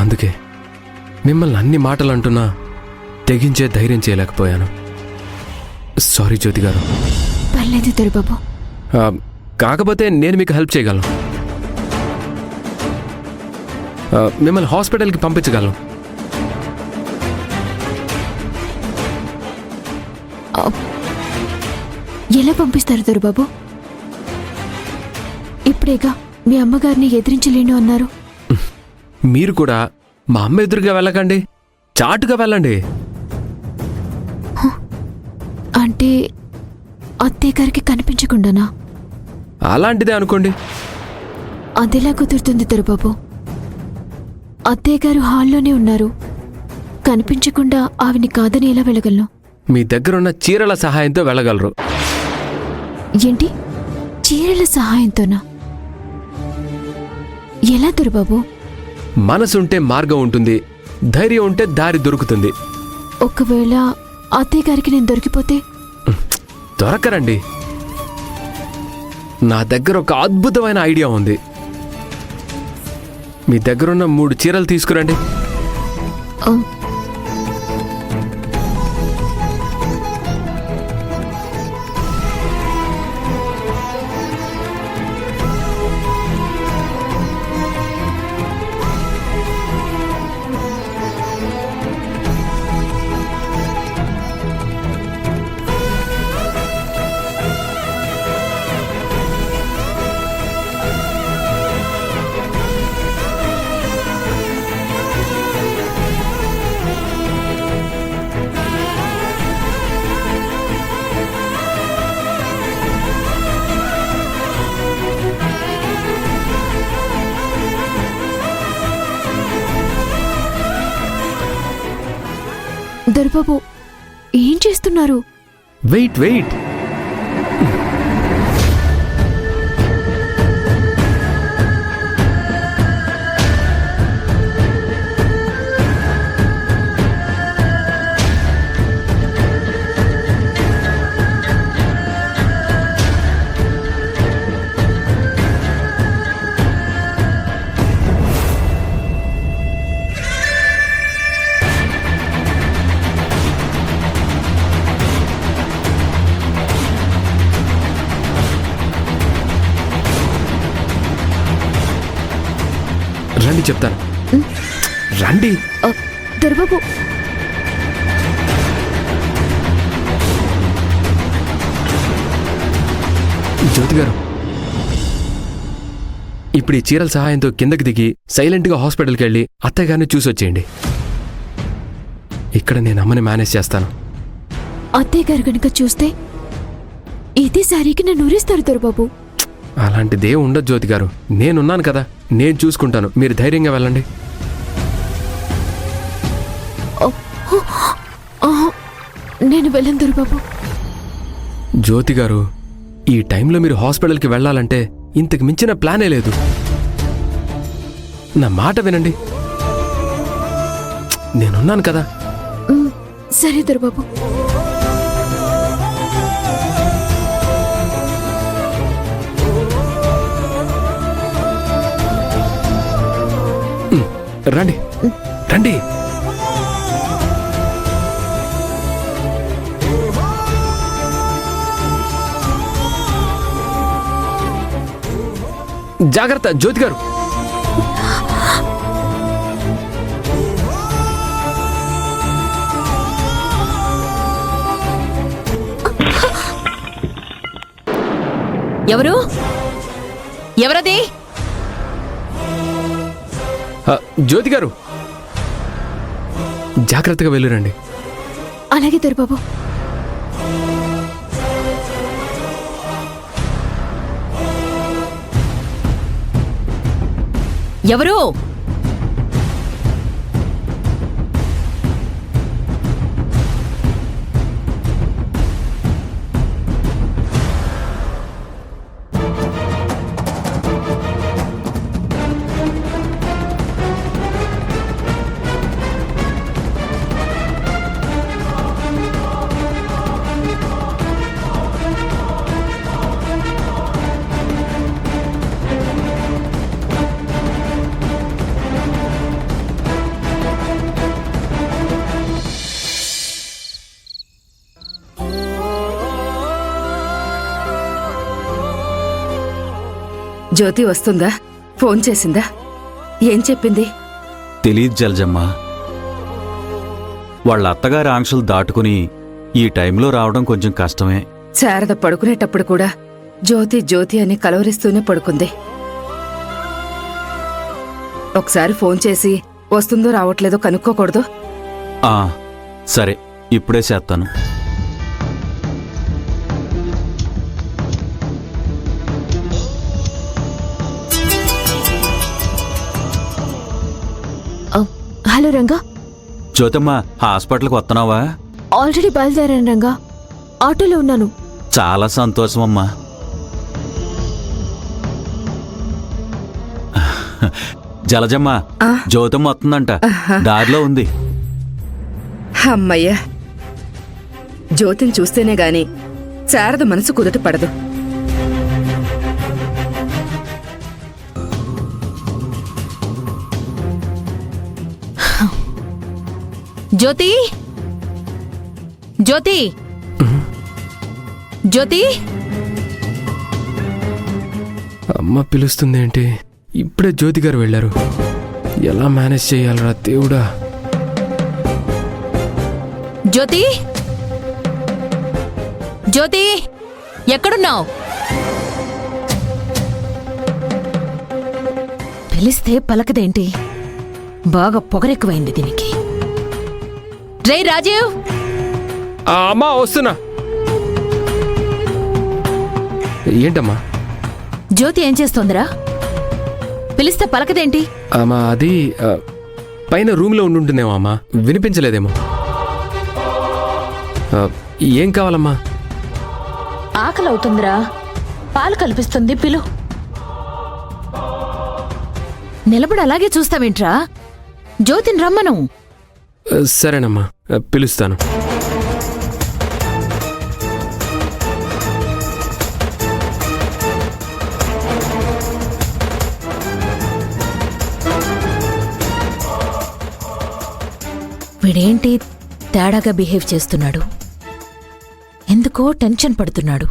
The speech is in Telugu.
అందుకే మిమ్మల్ని అన్ని మాటలు అంటున్నా తెగించే ధైర్యం చేయలేకపోయాను. సారీ జ్యోతి గారు. పర్లేదు దొరబాబు. కాకపోతే నేను మీకు హెల్ప్ చేయగలను. మిమ్మల్ని హాస్పిటల్కి పంపించగలను. ఎలా పంపిస్తారు దొరబాబు? ఇప్పుడేగా మీ అమ్మగారిని ఎదిరించలేను అన్నారు. మీరు కూడా మా అమ్మ ఎదురుగా వెళ్ళకండి, చాటుగా వెళ్ళండి. అంటే అత్తయ్య గారికి కనిపించకుండానా? అలాంటిదే అనుకోండి. అదెలా కుదురుతుంది దొరబాబు? అత్తయ్య గారు హాల్లోనే ఉన్నారు. కనిపించకుండా ఆవిని కాదని ఎలా వెళ్ళగలను? మీ దగ్గరున్న చీరల సహాయంతో వెళ్ళగలరు. ఏంటి, చీరల సహాయంతోనా? ఎలా దొరబాబు? మనసుంటే మార్గం ఉంటుంది, ధైర్యం ఉంటే దారి దొరుకుతుంది. ఒకవేళ అత్తయ్య గారికి నేను దొరికిపోతే? దొరకరండి. నా దగ్గర ఒక అద్భుతమైన ఐడియా ఉంది. మీ దగ్గరున్న 3 చీరలు తీసుకురండి. దొరబాబు, ఏం చేస్తున్నారు? Wait wait. రండి చెప్తాను. రండి. దొరబాబు, జ్యోతి గారు, ఇప్పుడు ఈ చీరల సహాయంతో కిందకి దిగి సైలెంట్గా హాస్పిటల్కి వెళ్ళి అత్తయ్య గారిని చూసొచ్చేయండి. ఇక్కడ నేను అమ్మని మేనేజ్ చేస్తాను. అత్తయ్య గారు కనుక చూస్తే ఇదే సారీకి నన్ను ఊరేస్తారు దొరబాబు. అలాంటిదే ఉండదు జ్యోతి గారు, నేనున్నాను కదా, నేను చూసుకుంటాను. మీరు ధైర్యంగా వెళ్ళండి. నేను వెళ్ళను దొరబాబు. జ్యోతి గారు, ఈ టైంలో మీరు హాస్పిటల్కి వెళ్ళాలంటే ఇంతకు మించిన ప్లానే లేదు. నా మాట వినండి, నేనున్నాను కదా. సరే దొరబాబు. రండి రండి. జాగ్రత్త జ్యోతి గారు. ఎవరు? ఎవరది? జ్యోతి గారు, జాగ్రత్తగా వెళ్ళిరండి. అలాగే దొరబాబు. ఎవరు? జ్యోతి వస్తుందా? ఫోన్ చేసిందా? ఏం చెప్పింది? తెలీదు జలజమ్మ. వాళ్ళ అత్తగారి ఆంక్షలు దాటుకుని ఈ టైంలో రావడం కొంచెం కష్టమే. శారద పడుకునేటప్పుడు కూడా జ్యోతి జ్యోతి అని కలవరిస్తూనే పడుకుంది. ఒకసారి ఫోన్ చేసి వస్తుందో రావట్లేదో కనుక్కోకూడదు? ఆ సరే, ఇప్పుడే చేస్తాను. హలో రంగా, జ్యోతమ్మ, హాస్పిటల్కి వస్తున్నావా? ఆల్రెడీ బయలుదేరాను రంగా. ఆటోలో ఉన్నాను. చాలా సంతోషమమ్మా. జలజమ్మ, ఆ? జ్యోతమ్మ వస్తుందంట, దారిలో ఉంది. అమ్మయ్యా, జ్యోతిని చూస్తేనే గాని శారద మనసు కుదుట పడదు. జ్యోతి, జ్యోతి, జ్యోతి. అమ్మ పిలుస్తుంది ఏంటి? ఇప్పుడే జ్యోతి గారు వెళ్ళారు. ఎలా మేనేజ్ చేయాలరా దేవుడా? జ్యోతి, జ్యోతి, ఎక్కడున్నావు? పిలిస్తే పలకదేంటి? బాగా పొగరెక్కువైంది దీనికి. రే రాజీవ్. అమ్మా వస్తున్నా. ఏంటమ్మా? జ్యోతి ఏం చేస్తోందిరా? పిలిస్తే పలకదేంటి? అమ్మా అది పైన రూమ్లో ఉండుంటుందేమో అమ్మా, వినిపించలేదేమో. ఏం కావాలమ్మా? ఆకలి అవుతుందిరా, పాలు కల్పిస్తుంది, పిలు. నిలబడి అలాగే చూస్తావేంట్రా? జ్యోతిని రమ్మను. సరేనమ్మా, పిలుస్తాను. వీడేంటి తేడాగా బిహేవ్ చేస్తున్నాడు? ఎందుకో టెన్షన్ పడుతున్నాడు.